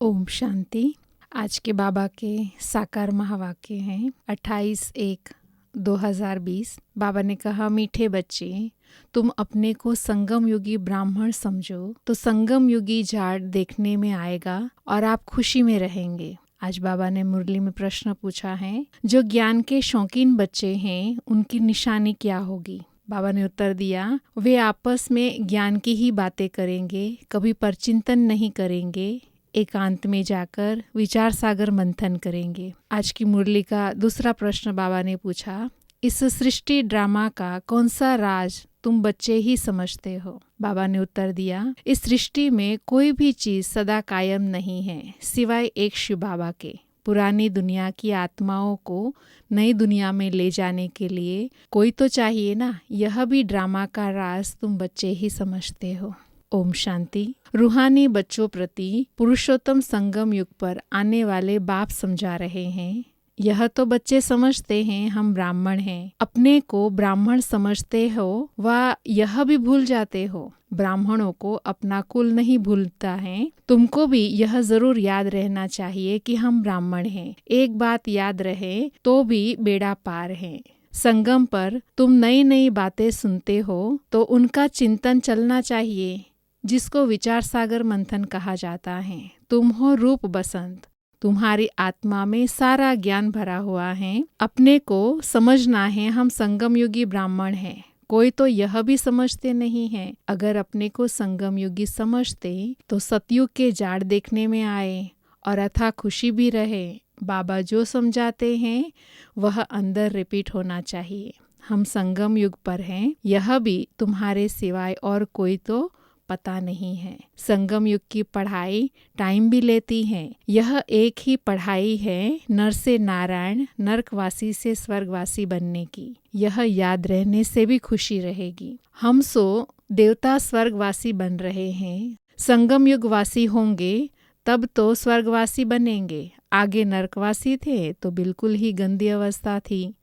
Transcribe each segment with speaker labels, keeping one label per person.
Speaker 1: ओम शांति। आज के बाबा के साकार महावाक्य हैं 28/1/2020। बाबा ने कहा, मीठे बच्चे, तुम अपने को संगम युगी ब्राह्मण समझो तो संगम युगी झाड़ देखने में आएगा और आप खुशी में रहेंगे। आज बाबा ने मुरली में प्रश्न पूछा है, जो ज्ञान के शौकीन बच्चे हैं उनकी निशानी क्या होगी? बाबा ने उत्तर दिया, वे आपस में ज्ञान की ही बातें करेंगे, कभी परचिंतन नहीं करेंगे, एकांत में जाकर विचार सागर मंथन करेंगे। आज की मुरली का दूसरा प्रश्न बाबा ने पूछा, इस सृष्टि ड्रामा का कौन सा राज तुम बच्चे ही समझते हो? बाबा ने उत्तर दिया, इस सृष्टि में कोई भी चीज सदा कायम नहीं है सिवाय एक शिव बाबा के। पुरानी दुनिया की आत्माओं को नई दुनिया में ले जाने के लिए कोई तो चाहिए ना। यह भी ड्रामा का राज तुम बच्चे ही समझते हो। ओम शांति। रूहानी बच्चों प्रति पुरुषोत्तम संगम युग पर आने वाले बाप समझा रहे हैं, यह तो बच्चे समझते हैं हम ब्राह्मण हैं, अपने को ब्राह्मण समझते हो व यह भी भूल जाते हो। ब्राह्मणों को अपना कुल नहीं भूलता है। तुमको भी यह जरूर याद रहना चाहिए कि हम ब्राह्मण हैं। एक बात याद रहे तो भी बेड़ा पार है। संगम पर तुम नई नई बातें सुनते हो तो उनका चिंतन चलना चाहिए, जिसको विचार सागर मंथन कहा जाता है। तुम हो रूप बसंत, तुम्हारी आत्मा में सारा ज्ञान भरा हुआ है। अपने को समझना है हम संगम युगी ब्राह्मण हैं। कोई तो यह भी समझते नहीं है। अगर अपने को संगम युगी समझते तो सतयुग के जाड़ देखने में आए और अथा खुशी भी रहे। बाबा जो समझाते हैं वह अंदर रिपीट होना चाहिए। हम संगम युग पर हैं, यह भी तुम्हारे सिवाय और कोई तो पता नहीं है। संगम युग की पढ़ाई टाइम भी लेती है। यह एक ही पढ़ाई है, नर से नारायण, नरकवासी से स्वर्गवासी बनने की। यह याद रहने से भी खुशी रहेगी। हम सो देवता स्वर्गवासी बन रहे हैं, संगम युग वासी होंगे तब तो स्वर्गवासी बनेंगे। आगे नरकवासी थे तो बिल्कुल ही गंदी अवस्था थी,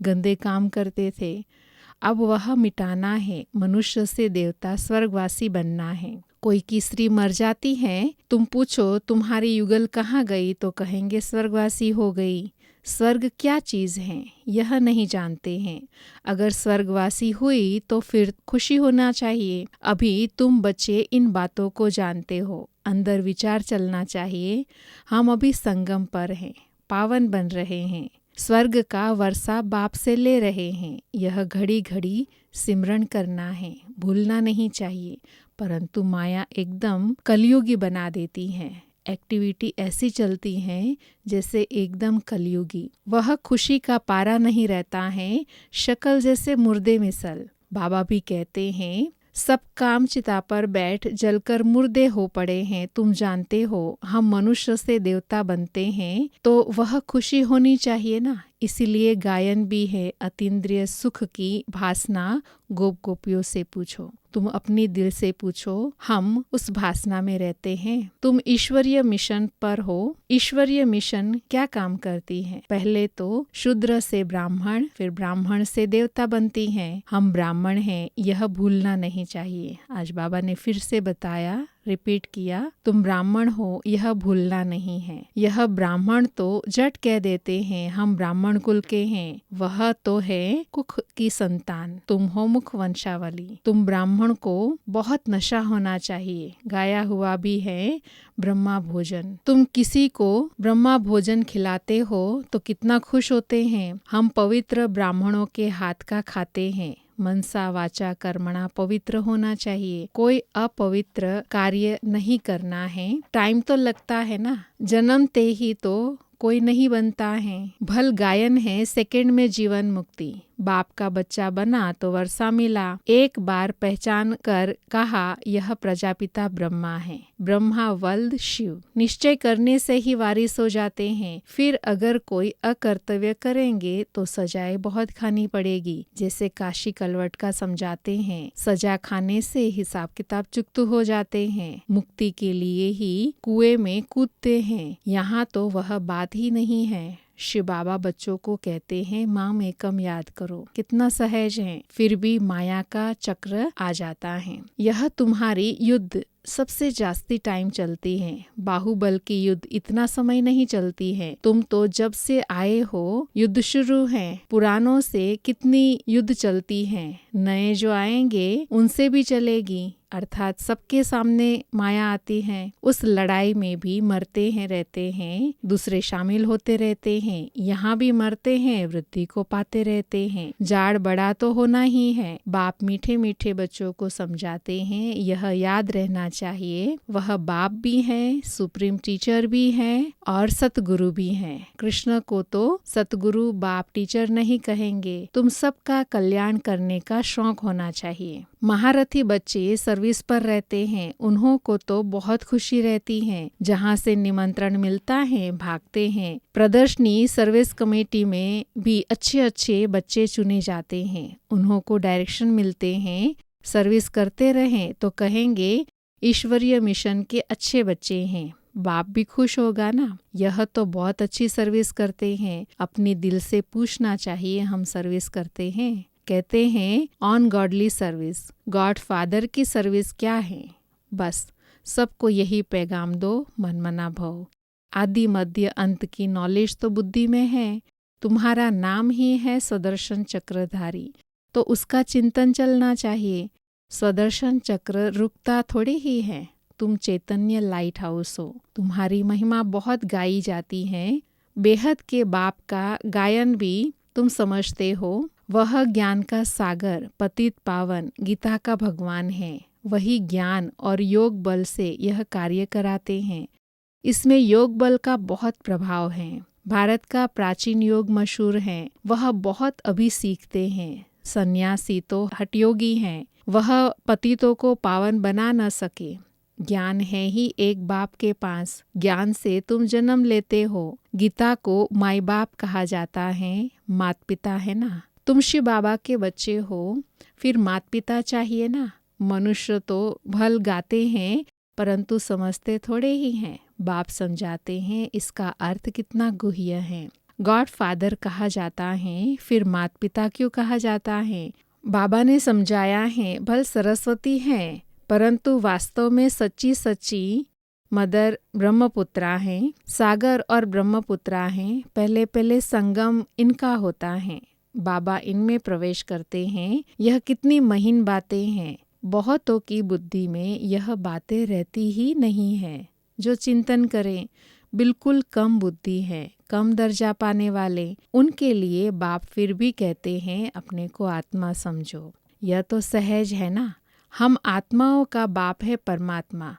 Speaker 1: गंदे काम करते थे। अब वह मिटाना है, मनुष्य से देवता स्वर्गवासी बनना है। कोई की स्त्री मर जाती है, तुम पूछो तुम्हारी युगल कहाँ गई तो कहेंगे स्वर्गवासी हो गई। स्वर्ग क्या चीज़ है यह नहीं जानते हैं। अगर स्वर्गवासी हुई तो फिर खुशी होना चाहिए। अभी तुम बच्चे इन बातों को जानते हो, अंदर विचार चलना चाहिए। हम अभी संगम पर हैं, पावन बन रहे हैं, स्वर्ग का वर्षा बाप से ले रहे हैं। यह घड़ी घड़ी सिमरन करना है, भूलना नहीं चाहिए। परंतु माया एकदम कलयुगी बना देती है। एक्टिविटी ऐसी चलती है जैसे एकदम कलयुगी। वह खुशी का पारा नहीं रहता है, शक्ल जैसे मुर्दे मिसल। बाबा भी कहते हैं, सब काम चिता पर बैठ जलकर मुर्दे हो पड़े हैं। तुम जानते हो हम मनुष्य से देवता बनते हैं तो वह खुशी होनी चाहिए ना। इसीलिए गायन भी है, अतीन्द्रिय सुख की भासना गोप गोपियों से पूछो। तुम अपनी दिल से पूछो, हम उस भासना में रहते हैं। तुम ईश्वरीय मिशन पर हो। ईश्वरीय मिशन क्या काम करती है? पहले तो शूद्र से ब्राह्मण, फिर ब्राह्मण से देवता बनती हैं। हम ब्राह्मण हैं, यह भूलना नहीं चाहिए। आज बाबा ने फिर से बताया, रिपीट किया, तुम ब्राह्मण हो यह भूलना नहीं है। यह ब्राह्मण तो जट कह देते हैं हम ब्राह्मण कुल के हैं, वह तो है कुख की संतान। तुम हो मुख वंशावली। तुम ब्राह्मण को बहुत नशा होना चाहिए। गाया हुआ भी है ब्रह्मा भोजन। तुम किसी को ब्रह्मा भोजन खिलाते हो तो कितना खुश होते हैं। हम पवित्र ब्राह्मणों के हाथ का खाते हैं। मनसा वाचा कर्मणा पवित्र होना चाहिए। कोई अपवित्र कार्य नहीं करना है। टाइम तो लगता है ना, जन्मते ही तो कोई नहीं बनता है। भल गायन है, सेकंड में जीवन मुक्ति। बाप का बच्चा बना तो वर्षा मिला। एक बार पहचान कर कहा यह प्रजापिता ब्रह्मा है। ब्रह्मा वल्द शिव। निश्चय करने से ही वारिस हो जाते हैं। फिर अगर कोई अकर्तव्य करेंगे तो सजाएं बहुत खानी पड़ेगी। जैसे काशी कलवट का समझाते हैं, सजा खाने से हिसाब किताब चुकतू हो जाते हैं। मुक्ति के लिए ही कुएं में कूदते हैं। यहाँ तो वह बात ही नहीं है। शिव बाबा बच्चों को कहते हैं माम एकम याद करो। कितना सहज है, फिर भी माया का चक्र आ जाता है। यह तुम्हारी युद्ध सबसे जास्ती टाइम चलती है। बाहुबल की युद्ध इतना समय नहीं चलती है। तुम तो जब से आए हो युद्ध शुरू है। पुरानों से कितनी युद्ध चलती है, नए जो आएंगे उनसे भी चलेगी। अर्थात सबके सामने माया आती है। उस लड़ाई में भी मरते हैं रहते हैं, दूसरे शामिल होते रहते हैं। यहाँ भी मरते हैं, वृद्धि को पाते रहते हैं। जाड़ बड़ा तो होना ही है। बाप मीठे मीठे बच्चों को समझाते हैं, यह याद रहना चाहिए वह बाप भी है, सुप्रीम टीचर भी है और सतगुरु भी है। कृष्ण को तो सतगुरु बाप टीचर नहीं कहेंगे। तुम सबका कल्याण करने का शौक होना चाहिए। महारथी बच्चे सर्विस पर रहते हैं, उन्हों को तो बहुत खुशी रहती है। जहाँ से निमंत्रण मिलता है भागते हैं। प्रदर्शनी सर्विस कमेटी में भी अच्छे अच्छे बच्चे चुने जाते हैं। उन्हों को डायरेक्शन मिलते हैं, सर्विस करते रहें तो कहेंगे ईश्वरीय मिशन के अच्छे बच्चे हैं। बाप भी खुश होगा ना। यह तो बहुत अच्छी सर्विस करते हैं। अपने दिल से पूछना चाहिए, हम सर्विस करते हैं? कहते हैं on godly service. God father की सर्विस क्या है? बस सबको यही पैगाम दो, मनमना भव। आदि मध्य अंत की नॉलेज तो बुद्धि में है। तुम्हारा नाम ही है स्वदर्शन चक्रधारी, तो उसका चिंतन चलना चाहिए। स्वदर्शन चक्र रुकता थोड़ी ही है। तुम चैतन्य लाइट हाउस हो। तुम्हारी महिमा बहुत गाई जाती है। बेहद के बाप का गायन भी तुम समझते हो। वह ज्ञान का सागर, पतित पावन, गीता का भगवान है। वही ज्ञान और योग बल से यह कार्य कराते हैं। इसमें योग बल का बहुत प्रभाव है। भारत का प्राचीन योग मशहूर है, वह बहुत अभी सीखते हैं। सन्यासी तो हठयोगी हैं, वह पतितों को पावन बना न सके। ज्ञान है ही एक बाप के पास, ज्ञान से तुम जन्म लेते हो। गीता को माई बाप कहा जाता है, मात पिता है ना। तुम शिव बाबा के बच्चे हो, फिर मात पिता चाहिए ना। मनुष्य तो भल गाते हैं परंतु समझते थोड़े ही हैं। बाप समझाते हैं इसका अर्थ कितना गुह्य है। गॉड फादर कहा जाता है, फिर मात पिता क्यों कहा जाता है? बाबा ने समझाया है, भल सरस्वती है परंतु वास्तव में सच्ची सच्ची मदर ब्रह्मपुत्रा हैं। सागर और ब्रह्मपुत्रा हैं। पहले पहले संगम इनका होता है। बाबा इनमें प्रवेश करते हैं। यह कितनी महीन बातें हैं। बहुतों की बुद्धि में यह बातें रहती ही नहीं है। जो चिंतन करें, बिल्कुल कम बुद्धि है, कम दर्जा पाने वाले, उनके लिए बाप फिर भी कहते हैं अपने को आत्मा समझो। यह तो सहज है ना। हम आत्माओं का बाप है परमात्मा।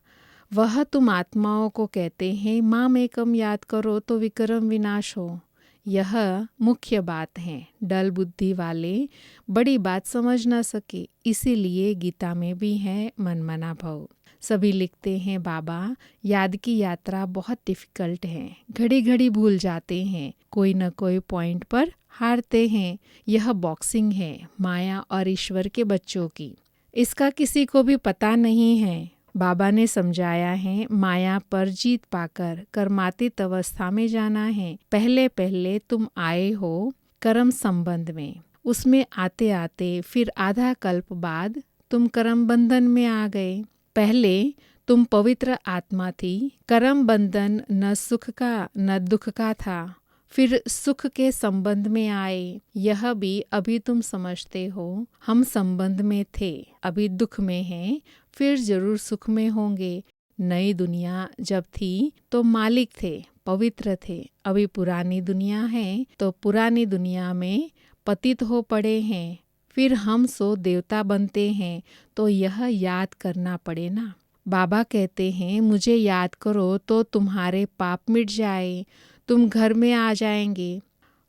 Speaker 1: वह तुम आत्माओं को कहते हैं माम एकम याद करो तो विक्रम विनाश हो। यह मुख्य बात है। डल बुद्धि वाले बड़ी बात समझ न सके, इसीलिए गीता में भी है मनमना भव। सभी लिखते हैं बाबा याद की यात्रा बहुत डिफिकल्ट है, घड़ी घड़ी भूल जाते हैं, कोई न कोई पॉइंट पर हारते हैं। यह बॉक्सिंग है माया और ईश्वर के बच्चों की। इसका किसी को भी पता नहीं है। बाबा ने समझाया है माया पर जीत पाकर कर्मातीत अवस्था में जाना है। पहले पहले तुम आए हो कर्म संबंध में, उसमें आते आते फिर आधा कल्प बाद तुम कर्म बंधन में आ गए। पहले तुम पवित्र आत्मा थी। कर्म बंधन न सुख का न दुख का था, फिर सुख के संबंध में आए। यह भी अभी तुम समझते हो। हम संबंध में थे, अभी दुख में हैं, फिर जरूर सुख में होंगे। नई दुनिया जब थी तो मालिक थे, पवित्र थे। अभी पुरानी दुनिया है तो पुरानी दुनिया में पतित हो पड़े हैं। फिर हम सो देवता बनते हैं, तो यह याद करना पड़े ना। बाबा कहते हैं मुझे याद करो तो तुम्हारे पाप मिट जाए, तुम घर में आ जाएंगे,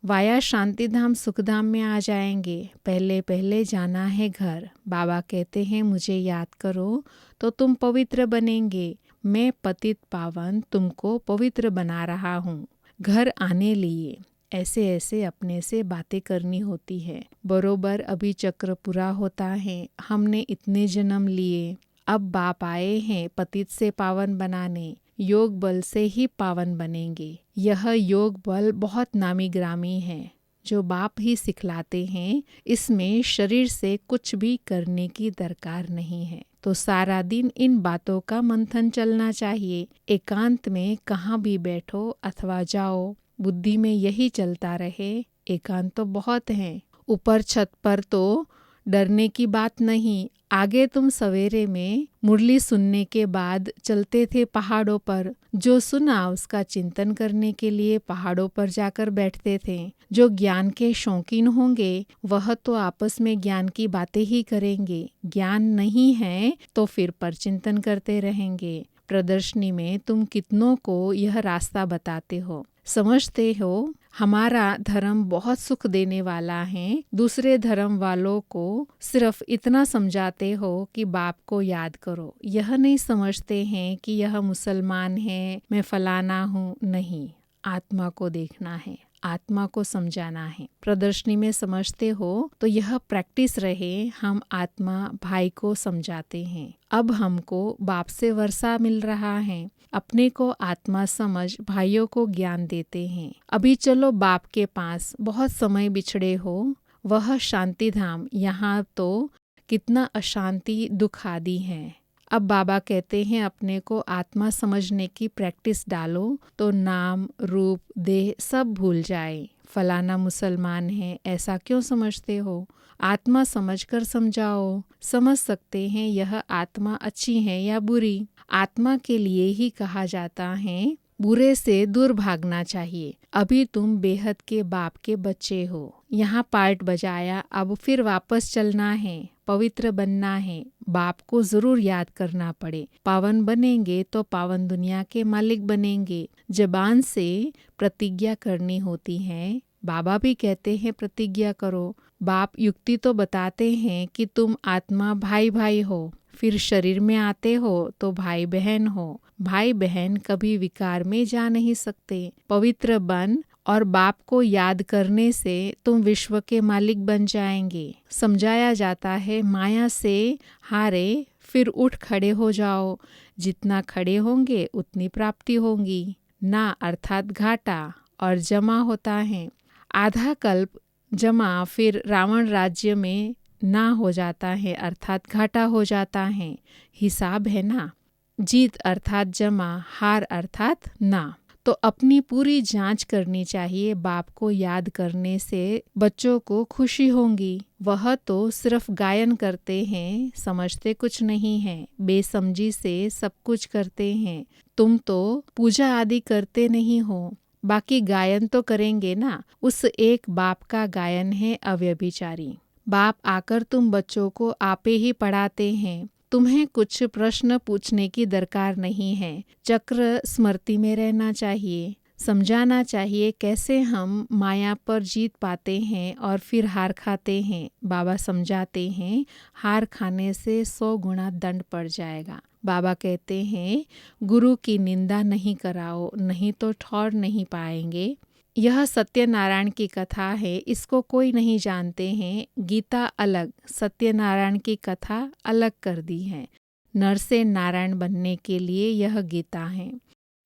Speaker 1: वाया शांतिधाम सुखधाम में आ जाएंगे। पहले पहले जाना है घर। बाबा कहते हैं मुझे याद करो तो तुम पवित्र बनेंगे। मैं पतित पावन तुमको पवित्र बना रहा हूँ। घर आने लिए ऐसे ऐसे अपने से बातें करनी होती है। बरोबर अभी चक्र पूरा होता है। हमने इतने जन्म लिए, अब बाप आए हैं पतित से पावन बनाने। योग बल से ही पावन बनेंगे। यह योग बल बहुत नामी ग्रामी है, जो बाप ही सिखलाते हैं। इसमें शरीर से कुछ भी करने की दरकार नहीं है। तो सारा दिन इन बातों का मंथन चलना चाहिए। एकांत में कहाँ भी बैठो अथवा जाओ, बुद्धि में यही चलता रहे। एकांत तो बहुत है, ऊपर छत पर तो डरने की बात नहीं। आगे तुम सवेरे में मुरली सुनने के बाद चलते थे पहाड़ों पर, जो सुना उसका चिंतन करने के लिए पहाड़ों पर जाकर बैठते थे। जो ज्ञान के शौकीन होंगे वह तो आपस में ज्ञान की बातें ही करेंगे। ज्ञान नहीं है तो फिर पर चिंतन करते रहेंगे। प्रदर्शनी में तुम कितनों को यह रास्ता बताते हो, समझते हो हमारा धर्म बहुत सुख देने वाला है। दूसरे धर्म वालों को सिर्फ इतना समझाते हो कि बाप को याद करो। यह नहीं समझते हैं कि यह मुसलमान है, मैं फलाना हूँ। नहीं, आत्मा को देखना है, आत्मा को समझाना है। प्रदर्शनी में समझते हो तो यह प्रैक्टिस रहे। हम आत्मा भाई को समझाते हैं। अब हमको बाप से वर्षा मिल रहा है, अपने को आत्मा समझ भाइयों को ज्ञान देते हैं। अभी चलो बाप के पास, बहुत समय बिछड़े हो, वह शांति धाम। यहाँ तो कितना अशांति दुख आदि है। अब बाबा कहते हैं अपने को आत्मा समझने की प्रैक्टिस डालो तो नाम रूप देह सब भूल जाए। फलाना मुसलमान है ऐसा क्यों समझते हो, आत्मा समझकर समझाओ। समझ सकते हैं यह आत्मा अच्छी है या बुरी। आत्मा के लिए ही कहा जाता है बुरे से दूर भागना चाहिए। अभी तुम बेहद के बाप के बच्चे हो। यहाँ पार्ट बजाया, अब फिर वापस चलना है, पवित्र बनना है। बाप को जरूर याद करना पड़े। पावन बनेंगे तो पावन दुनिया के मालिक बनेंगे। जबान से प्रतिज्ञा करनी होती है। बाबा भी कहते हैं प्रतिज्ञा करो। बाप युक्ति तो बताते हैं कि तुम आत्मा भाई भाई हो, फिर शरीर में आते हो तो भाई बहन हो। भाई बहन कभी विकार में जा नहीं सकते। पवित्र बन और बाप को याद करने से तुम विश्व के मालिक बन जाएंगे। समझाया जाता है माया से हारे फिर उठ खड़े हो जाओ। जितना खड़े होंगे उतनी प्राप्ति होगी। ना अर्थात घाटा और जमा होता है। आधा कल्प जमा फिर रावण राज्य में ना हो जाता है, अर्थात घाटा हो जाता है। हिसाब है ना। जीत अर्थात जमा, हार अर्थात ना। तो अपनी पूरी जांच करनी चाहिए। बाप को याद करने से बच्चों को खुशी होगी। वह तो सिर्फ गायन करते हैं, समझते कुछ नहीं है। बेसमझी से सब कुछ करते हैं। तुम तो पूजा आदि करते नहीं हो, बाकी गायन तो करेंगे ना। उस एक बाप का गायन है अव्यभिचारी। बाप आकर तुम बच्चों को आपे ही पढ़ाते हैं। तुम्हें कुछ प्रश्न पूछने की दरकार नहीं है। चक्र स्मृति में रहना चाहिए। समझाना चाहिए कैसे हम माया पर जीत पाते हैं और फिर हार खाते हैं। बाबा समझाते हैं हार खाने से 100 गुना दंड पड़ जाएगा। बाबा कहते हैं गुरु की निंदा नहीं कराओ, नहीं तो ठौर नहीं पाएंगे। यह सत्यनारायण की कथा है, इसको कोई नहीं जानते हैं। गीता अलग, सत्यनारायण की कथा अलग कर दी है। नर से नारायण बनने के लिए यह गीता है।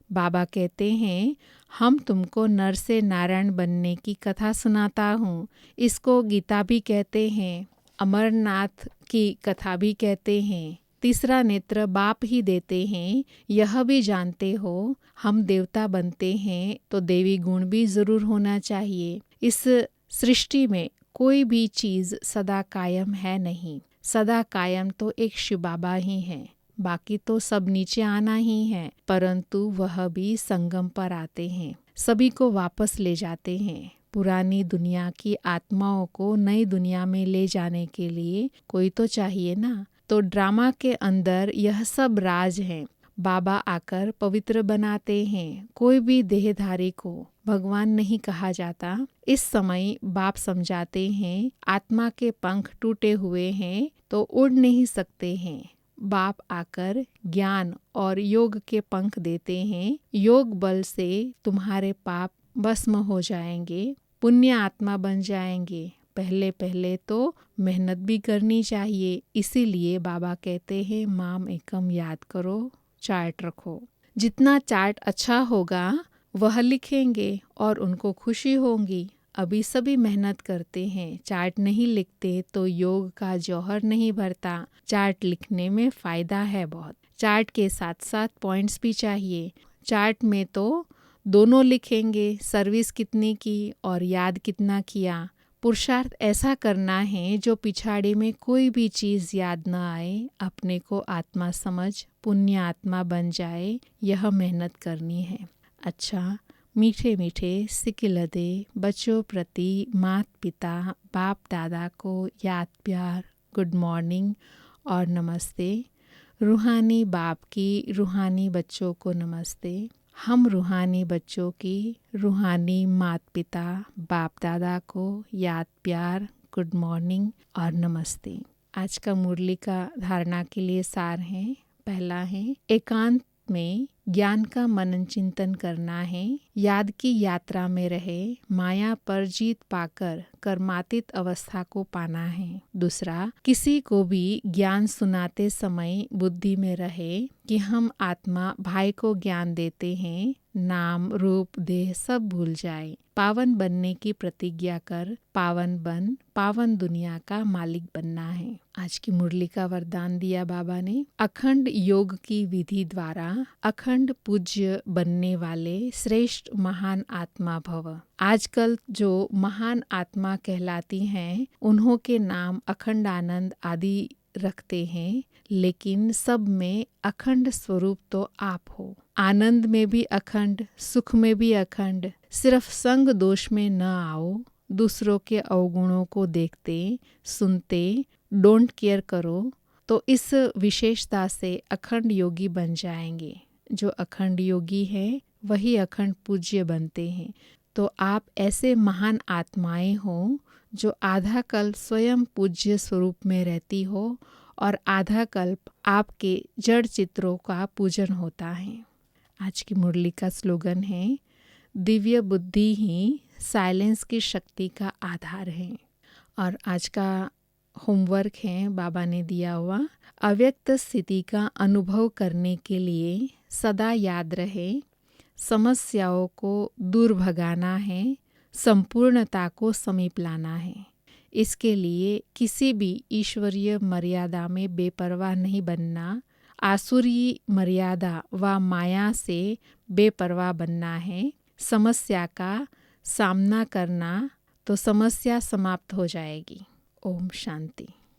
Speaker 1: बाबा कहते हैं हम तुमको नर से नारायण बनने की कथा सुनाता हूँ। इसको गीता भी कहते हैं, अमरनाथ की कथा भी कहते हैं। तीसरा नेत्र बाप ही देते हैं। यह भी जानते हो हम देवता बनते हैं तो देवी गुण भी जरूर होना चाहिए। इस सृष्टि में कोई भी चीज सदा कायम है नहीं। सदा कायम तो एक शिव बाबा ही है, बाकी तो सब नीचे आना ही है। परंतु वह भी संगम पर आते हैं, सभी को वापस ले जाते हैं। पुरानी दुनिया की आत्माओं को नई दुनिया में ले जाने के लिए कोई तो चाहिए ना। तो ड्रामा के अंदर यह सब राज है। बाबा आकर पवित्र बनाते हैं। कोई भी देहधारी को भगवान नहीं कहा जाता। इस समय बाप समझाते हैं आत्मा के पंख टूटे हुए हैं तो उड़ नहीं सकते हैं। बाप आकर ज्ञान और योग के पंख देते हैं। योग बल से तुम्हारे पाप भस्म हो जाएंगे, पुण्य आत्मा बन जाएंगे। पहले पहले तो मेहनत भी करनी चाहिए। इसीलिए बाबा कहते हैं माम एकम याद करो, चार्ट रखो। जितना चार्ट अच्छा होगा वह लिखेंगे और उनको खुशी होगी। अभी सभी मेहनत करते हैं, चार्ट नहीं लिखते तो योग का जौहर नहीं भरता। चार्ट लिखने में फ़ायदा है बहुत। चार्ट के साथ साथ पॉइंट्स भी चाहिए। चार्ट में तो दोनों लिखेंगे, सर्विस कितनी की और याद कितना किया। पुरुषार्थ ऐसा करना है जो पिछाड़ी में कोई भी चीज़ याद न आए, अपने को आत्मा समझ पुण्य आत्मा बन जाए, यह मेहनत करनी है। अच्छा, मीठे मीठे सिकिलदे बच्चों प्रति माता पिता बाप दादा को याद प्यार, गुड मॉर्निंग और नमस्ते। रूहानी बाप की रूहानी बच्चों को नमस्ते। हम रूहानी बच्चों की रूहानी माता पिता बाप दादा को याद प्यार, गुड मॉर्निंग और नमस्ते। आज का मुरली का धारणा के लिए सार है। पहला है, एकांत में ज्ञान का मनन चिंतन करना है, याद की यात्रा में रहे, माया पर जीत पाकर कर्मातीत अवस्था को पाना है। दूसरा, किसी को भी ज्ञान सुनाते समय बुद्धि में रहे कि हम आत्मा भाई को ज्ञान देते हैं, नाम रूप देह सब भूल जाए, पावन बनने की प्रतिज्ञा कर पावन बन पावन दुनिया का मालिक बनना है। आज की मुरली का वरदान दिया बाबा ने, अखंड योग की विधि द्वारा अखंड पूज्य बनने वाले श्रेष्ठ महान आत्मा भव। आजकल जो महान आत्मा कहलाती हैं, उन्हों के नाम अखंड आनंद आदि रखते हैं, लेकिन सब में अखंड स्वरूप तो आप हो। आनंद में भी अखंड, सुख में भी अखंड। सिर्फ संग दोष में न आओ, दूसरों के अवगुणों को देखते सुनते डोंट केयर करो, तो इस विशेषता से अखंड योगी बन जाएंगे। जो अखंड योगी है वही अखंड पूज्य बनते हैं। तो आप ऐसे महान आत्माएं हो जो आधा कल्प स्वयं पूज्य स्वरूप में रहती हो और आधा कल्प आपके जड़ चित्रों का पूजन होता है। आज की मुरली का स्लोगन है, दिव्य बुद्धि ही साइलेंस की शक्ति का आधार है। और आज का होमवर्क है बाबा ने दिया हुआ, अव्यक्त स्थिति का अनुभव करने के लिए सदा याद रहे, समस्याओं को दूर भगाना है, संपूर्णता को समीप लाना है। इसके लिए किसी भी ईश्वरीय मर्यादा में बेपरवाह नहीं बनना, आसुरी मर्यादा व माया से बेपरवाह बनना है। समस्या का सामना करना तो समस्या समाप्त हो जाएगी। ओम शांति।